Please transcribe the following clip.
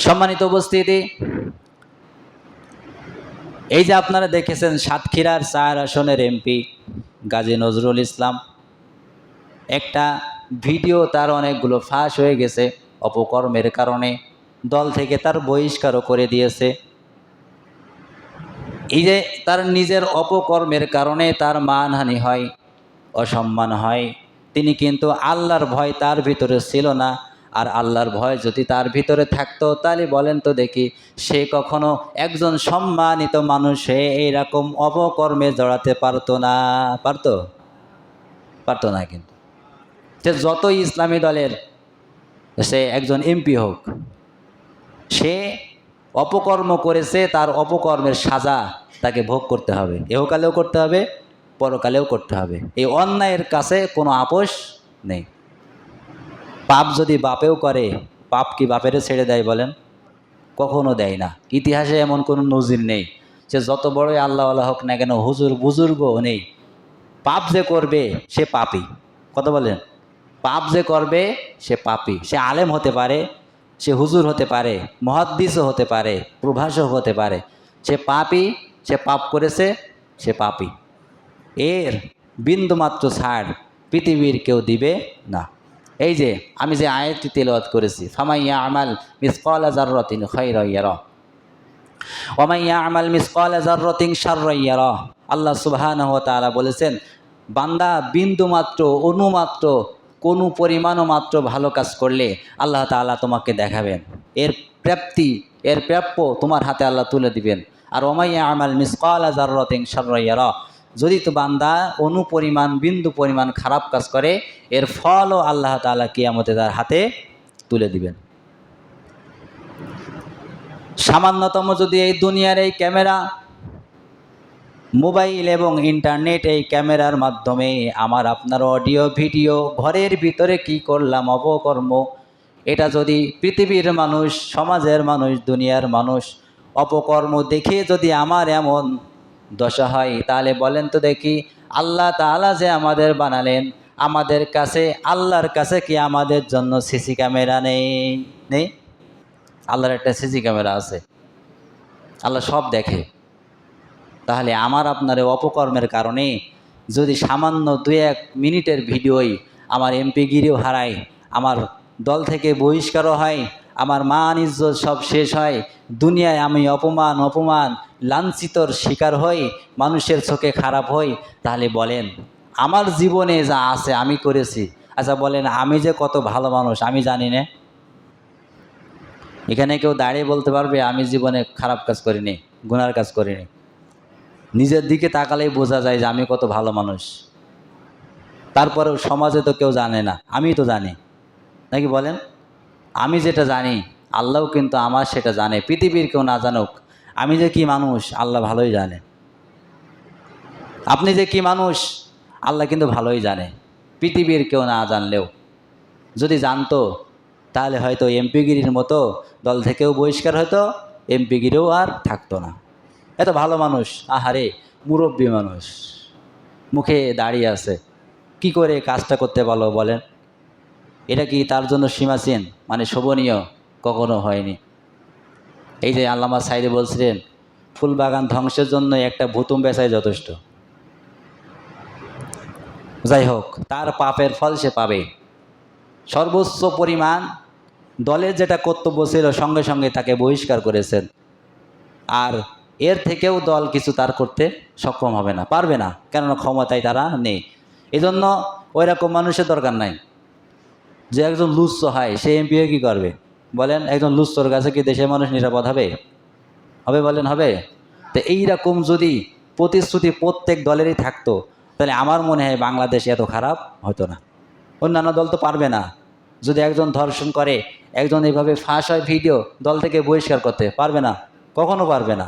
সম্মানিত উপস্থিতি, এই যে আপনারা দেখেছেন সাতক্ষীরার 4 আসনের এমপি গাজী নজরুল ইসলাম, একটা ভিডিও তার অনেকগুলো ফাঁস হয়ে গেছে অপকর্মের কারণে, দল থেকে তার বহিষ্কারও করে দিয়েছে। এই যে তার নিজের অপকর্মের কারণে তার মানহানি হয়, অসম্মান হয়, তিনি কিন্তু আল্লাহর ভয় তার ভিতরে ছিল না। আর আল্লাহর ভয় যদি তার ভিতরে থাকতো তাহলে বলেন তো দেখি, সে কখনো একজন সম্মানিত মানুষ হয়ে এইরকম অপকর্মে জড়াতে পারতো না? পারতো না। কিন্তু সে যতই ইসলামী দলের সে একজন এমপি হোক, সে অপকর্ম করেছে, তার অপকর্মের সাজা তাকে ভোগ করতে হবে, এহকালেও করতে হবে, পরকালেও করতে হবে। এই অন্যায়ের কাছে কোনো আপোষ নেই। পাপ যদি বাপেও করে, পাপ কি বাপেরে ছেড়ে দেয় বলেন? কখনো দেয় না। ইতিহাসে এমন কোনো নজির নেই। সে যত বড়ই আল্লাহওয়ালা হোক না কেন, হুজুর বুজুর্গও নেই, পাপ যে করবে সে পাপী। কত বলেন? পাপ যে করবে সে পাপী। সে আলেম হতে পারে, সে হুজুর হতে পারে, মুহাদ্দিসও হতে পারে, প্রভাষক হতে পারে, সে পাপী, সে পাপ করেছে, সে পাপী। এর বিন্দুমাত্র ছাড় পৃথিবীর কেউ দিবে না। এই যে আমি যে আয়াতটি তেলাওয়াত করেছি, ফামাইয়া আমাল মিসকালা যাররাতিন খায়রান ইয়ারা ওয়া মাইয়া আমাল মিসকালা যাররাতিন শাররান ইয়ারা। আল্লাহ সুবহানাহু ওয়া তাআলা বলেছেন, বান্দা বিন্দুমাত্র, অনুমাত্র, কোনো পরিমাণও মাত্র ভালো কাজ করলে আল্লাহ তাআলা তোমাকে দেখাবেন। এর প্রাপ্তি, এর প্রাপ্য তোমার হাতে আল্লাহ তুলে দিবেন। আর ওয়া মাইয়া আমাল মিসকালা যাররাতিন শাররান ইয়ারা, যদি তো বান্দা অনুপরিমাণ, বিন্দু পরিমাণ খারাপ কাজ করে, এর ফলও আল্লাহ তাআলা কিয়ামতে তার হাতে তুলে দিবেন। সামান্যতম যদি এই দুনিয়ার এই ক্যামেরা, মোবাইল এবং ইন্টারনেট, এই ক্যামেরার মাধ্যমে আমার আপনার অডিও ভিডিও, ঘরের ভিতরে কি করলাম অপকর্ম, এটা যদি পৃথিবীর মানুষ, সমাজের মানুষ, দুনিয়ার মানুষ অপকর্ম দেখে যদি আমার এমন দশা হয়, তাহলে বলেন তো দেখি, আল্লাহ তাআলা যে আমাদের বানালেন, আমাদের কাছে, আল্লাহর কাছে কি আমাদের জন্য সিসি ক্যামেরা নেই? নেই? আল্লাহর একটা সিসি ক্যামেরা আছে, আল্লাহ সব দেখে। তাহলে আমার আপনার অপকর্মের কারণে যদি সামান্য 2-1 মিনিটের ভিডিওই আমার এমপিগিরিও হারায়, আমার দল থেকে বহিষ্কারও হয়, আমার মান ইজ্জত সব শেষ হয়, দুনিয়ায় আমি অপমান লাঞ্ছিতর শিকার হই, মানুষের চোখে খারাপ হই, তাহলে বলেন আমার জীবনে যা আছে আমি করেছি। আচ্ছা বলেন, আমি যে কত ভালো মানুষ আমি জানি না? এখানে কেউ দাঁড়িয়ে বলতে পারবে আমি জীবনে খারাপ কাজ করিনি, গুনার কাজ করিনি? নিজের দিকে তাকালেই বোঝা যায় যে আমি কত ভালো মানুষ। তারপরেও সমাজে তো কেউ জানে না, আমি তো জানি, নাকি বলেন? আমি যেটা জানি আল্লাহও কিন্তু আমার সেটা জানে। পৃথিবীর কেউ না জানুক আমি যে কি মানুষ আল্লাহ ভালোই জানে। আপনি যে কি মানুষ আল্লাহ কিন্তু ভালোই জানে, পৃথিবীর কেউ না জানলেও। যদি জানতো তাহলে হয়তো এমপিগিরির মতো দল থেকেও বহিষ্কার হতো, এমপিগিরিও আর থাকতো না। এত ভালো মানুষ, আহারে মুরব্বী মানুষ, মুখে দাঁড়িয়ে আছে, কি করে কাজটা করতে পারলো বলেন? এটা কি তার জন্য সীমাসীন, মানে শোভনীয়? কখনো হয়নি। এই যে আল্লামা সাইদি বলছিলেন, ফুল বাগান ধ্বংসের জন্য একটা ভুতুম বেচাই যথেষ্ট। যাই হোক, তার পাপের ফল সে পাবে। সর্বোচ্চ পরিমাণ দলের যেটা কর্তব্য ছিল সঙ্গে সঙ্গে তাকে বহিষ্কার করেছেন। আর এর থেকেও দল কিছু তার করতে সক্ষম হবে না, পারবে না, কেননা ক্ষমতায় তারা নেই। এই জন্য ওই রকম মানুষের দরকার নাই। যে একজন লুচ্চ হয় সে এমপি কি করবে বলেন? একজন লুচ্চর কাছে কি দেশের মানুষ নিরাপদ হবে? হবে বলেন? হবে? তো এইরকম যদি প্রতিশ্রুতি প্রত্যেক দলেরই থাকতো, তাহলে আমার মনে হয় বাংলাদেশ এত খারাপ হতো না। অন্যান্য দল তো পারবে না। যদি একজন ধর্ষণ করে, একজন এইভাবে ফাঁস হয় ভিডিও, দল থেকে বহিষ্কার করতে পারবে না, কখনো পারবে না।